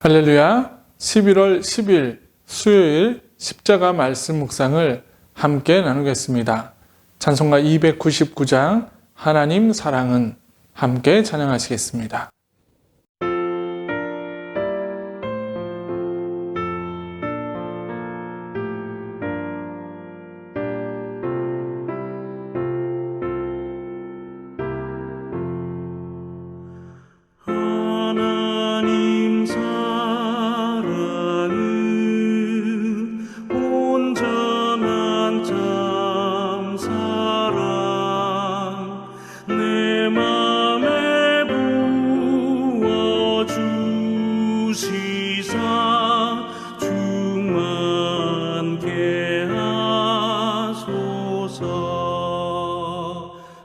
할렐루야. 11월 10일 수요일 십자가 말씀 묵상을 함께 나누겠습니다. 찬송가 299장 하나님 사랑은 함께 찬양하시겠습니다. 하나님 사랑은 온전한 참 사랑 내 맘에 부어주시사 충만케 하소서.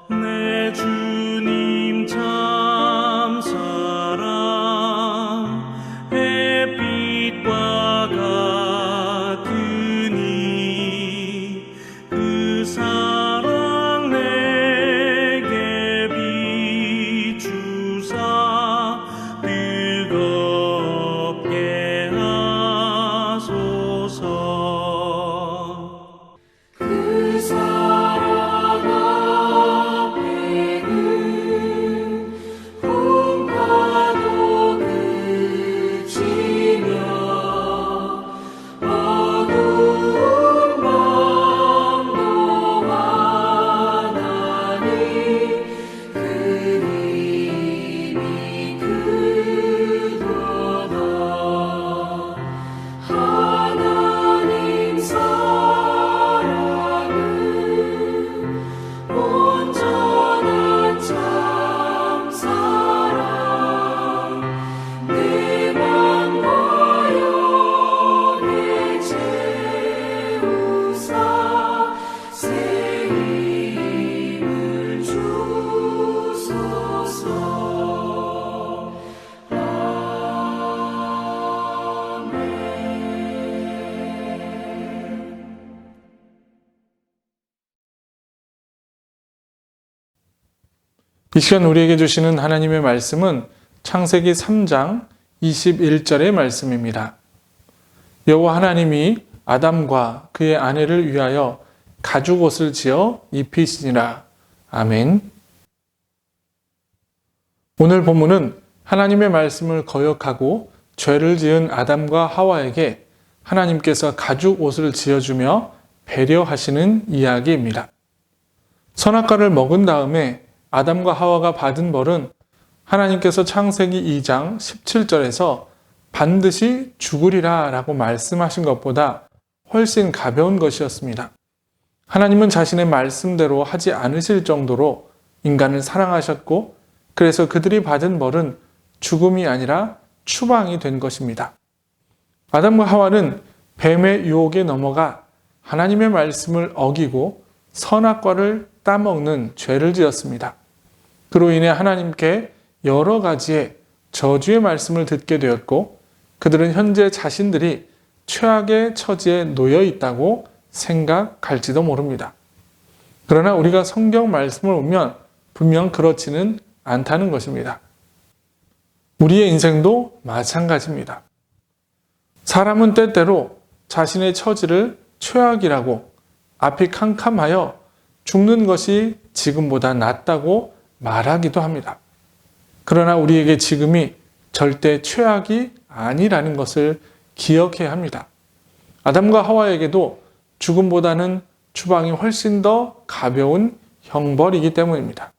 내 주님 참 사랑 햇빛과 같으니 그 사랑 내게 비추사 뜨겁게 하소서. 그 사랑 앞에는 풍파도 그치며 어두운 밤도 환하니 그 힘이 크도다. 하나님 사랑은 온전한 참 사랑 내 맘과 영에 채우사 새 힘을 주소서. 이 시간 우리에게 주시는 하나님의 말씀은 창세기 3장 21절의 말씀입니다. 여호와 하나님이 아담과 그의 아내를 위하여 가죽옷을 지어 입히시니라. 아멘. 오늘 본문은 하나님의 말씀을 거역하고 죄를 지은 아담과 하와에게 하나님께서 가죽옷을 지어주며 배려하시는 이야기입니다. 선악과를 먹은 다음에 아담과 하와가 받은 벌은 하나님께서 창세기 2장 17절에서 반드시 죽으리라 라고 말씀하신 것보다 훨씬 가벼운 것이었습니다. 하나님은 자신의 말씀대로 하지 않으실 정도로 인간을 사랑하셨고 그래서 그들이 받은 벌은 죽음이 아니라 추방이 된 것입니다. 아담과 하와는 뱀의 유혹에 넘어가 하나님의 말씀을 어기고 선악과를 따먹는 죄를 지었습니다. 그로 인해 하나님께 여러 가지의 저주의 말씀을 듣게 되었고 그들은 현재 자신들이 최악의 처지에 놓여 있다고 생각할지도 모릅니다. 그러나 우리가 성경 말씀을 보면 분명 그렇지는 않다는 것입니다. 우리의 인생도 마찬가지입니다. 사람은 때때로 자신의 처지를 최악이라고 앞이 캄캄하여 죽는 것이 지금보다 낫다고 말하기도 합니다. 그러나 우리에게 지금이 절대 최악이 아니라는 것을 기억해야 합니다. 아담과 하와에게도 죽음보다는 추방이 훨씬 더 가벼운 형벌이기 때문입니다.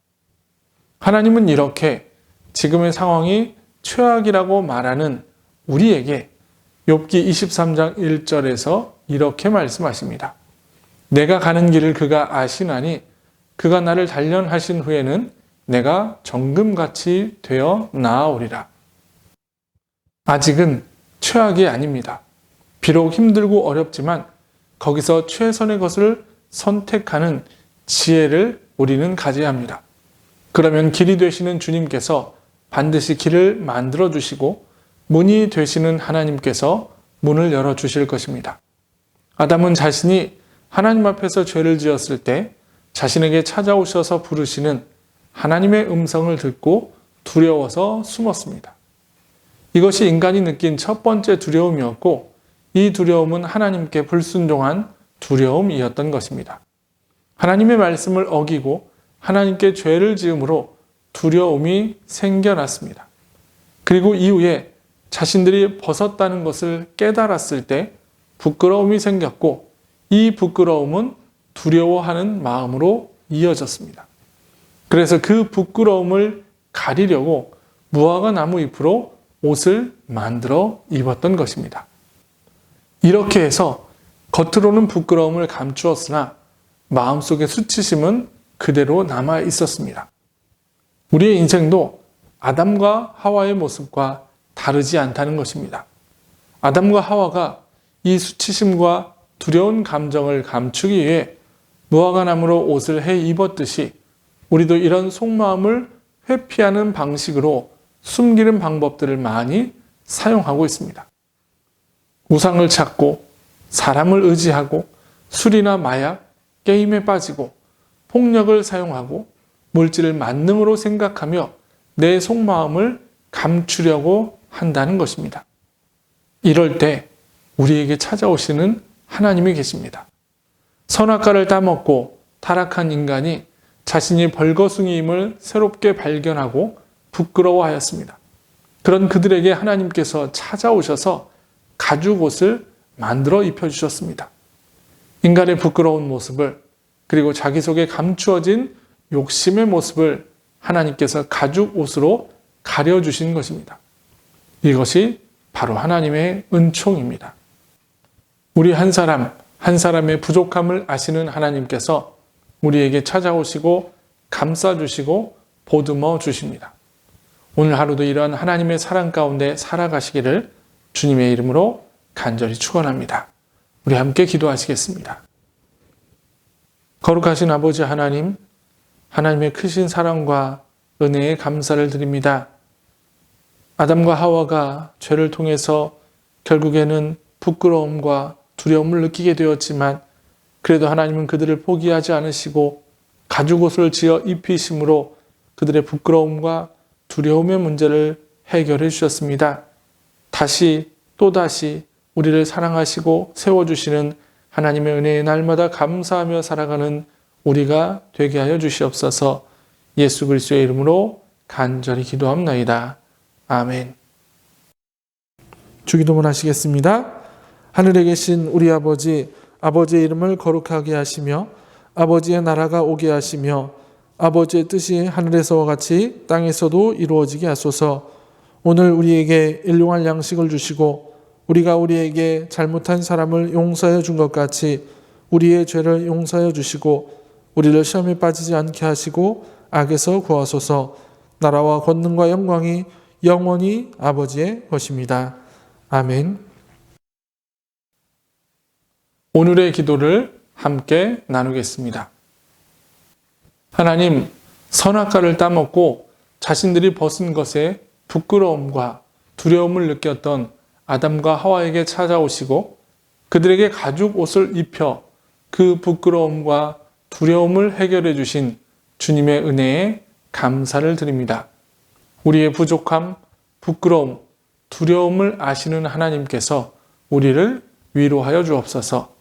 하나님은 이렇게 지금의 상황이 최악이라고 말하는 우리에게 욥기 23장 1절에서 이렇게 말씀하십니다. 내가 가는 길을 그가 아시나니 그가 나를 단련하신 후에는 내가 정금같이 되어 나아오리라. 아직은 최악이 아닙니다. 비록 힘들고 어렵지만 거기서 최선의 것을 선택하는 지혜를 우리는 가져야 합니다. 그러면 길이 되시는 주님께서 반드시 길을 만들어 주시고 문이 되시는 하나님께서 문을 열어 주실 것입니다. 아담은 자신이 하나님 앞에서 죄를 지었을 때 자신에게 찾아오셔서 부르시는 하나님의 음성을 듣고 두려워서 숨었습니다. 이것이 인간이 느낀 첫 번째 두려움이었고 이 두려움은 하나님께 불순종한 두려움이었던 것입니다. 하나님의 말씀을 어기고 하나님께 죄를 지음으로 두려움이 생겨났습니다. 그리고 이후에 자신들이 벗었다는 것을 깨달았을 때 부끄러움이 생겼고 이 부끄러움은 두려워하는 마음으로 이어졌습니다. 그래서 그 부끄러움을 가리려고 무화과 나무 잎으로 옷을 만들어 입었던 것입니다. 이렇게 해서 겉으로는 부끄러움을 감추었으나 마음속의 수치심은 그대로 남아 있었습니다. 우리의 인생도 아담과 하와의 모습과 다르지 않다는 것입니다. 아담과 하와가 이 수치심과 두려운 감정을 감추기 위해 무화과 나무로 옷을 해 입었듯이 우리도 이런 속마음을 회피하는 방식으로 숨기는 방법들을 많이 사용하고 있습니다. 우상을 찾고 사람을 의지하고 술이나 마약, 게임에 빠지고 폭력을 사용하고 물질을 만능으로 생각하며 내 속마음을 감추려고 한다는 것입니다. 이럴 때 우리에게 찾아오시는 하나님이 계십니다. 선악과를 따먹고 타락한 인간이 자신이 벌거숭이임을 새롭게 발견하고 부끄러워하였습니다. 그런 그들에게 하나님께서 찾아오셔서 가죽옷을 만들어 입혀주셨습니다. 인간의 부끄러운 모습을 그리고 자기 속에 감추어진 욕심의 모습을 하나님께서 가죽옷으로 가려주신 것입니다. 이것이 바로 하나님의 은총입니다. 우리 한 사람 한 사람의 부족함을 아시는 하나님께서 우리에게 찾아오시고 감싸주시고 보듬어 주십니다. 오늘 하루도 이러한 하나님의 사랑 가운데 살아가시기를 주님의 이름으로 간절히 축원합니다. 우리 함께 기도하시겠습니다. 거룩하신 아버지 하나님, 하나님의 크신 사랑과 은혜에 감사를 드립니다. 아담과 하와가 죄를 통해서 결국에는 부끄러움과 두려움을 느끼게 되었지만 그래도 하나님은 그들을 포기하지 않으시고 가죽옷을 지어 입히심으로 그들의 부끄러움과 두려움의 문제를 해결해 주셨습니다. 다시 또다시 우리를 사랑하시고 세워주시는 하나님의 은혜에 날마다 감사하며 살아가는 우리가 되게 하여 주시옵소서. 예수 그리스도의 이름으로 간절히 기도합나이다. 아멘. 주기도문 하시겠습니다. 하늘에 계신 우리 아버지, 아버지의 이름을 거룩하게 하시며 아버지의 나라가 오게 하시며 아버지의 뜻이 하늘에서와 같이 땅에서도 이루어지게 하소서. 오늘 우리에게 일용할 양식을 주시고 우리가 우리에게 잘못한 사람을 용서해 준 것 같이 우리의 죄를 용서해 주시고 우리를 시험에 빠지지 않게 하시고 악에서 구하소서. 나라와 권능과 영광이 영원히 아버지의 것입니다. 아멘. 오늘의 기도를 함께 나누겠습니다. 하나님, 선악과를 따먹고 자신들이 벗은 것에 부끄러움과 두려움을 느꼈던 아담과 하와에게 찾아오시고 그들에게 가죽 옷을 입혀 그 부끄러움과 두려움을 해결해 주신 주님의 은혜에 감사를 드립니다. 우리의 부족함, 부끄러움, 두려움을 아시는 하나님께서 우리를 위로하여 주옵소서.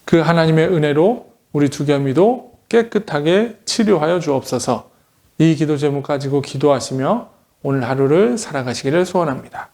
그 하나님의 은혜로 우리 두겸이도 깨끗하게 치료하여 주옵소서. 이 기도 제목 가지고 기도하시며 오늘 하루를 살아가시기를 소원합니다.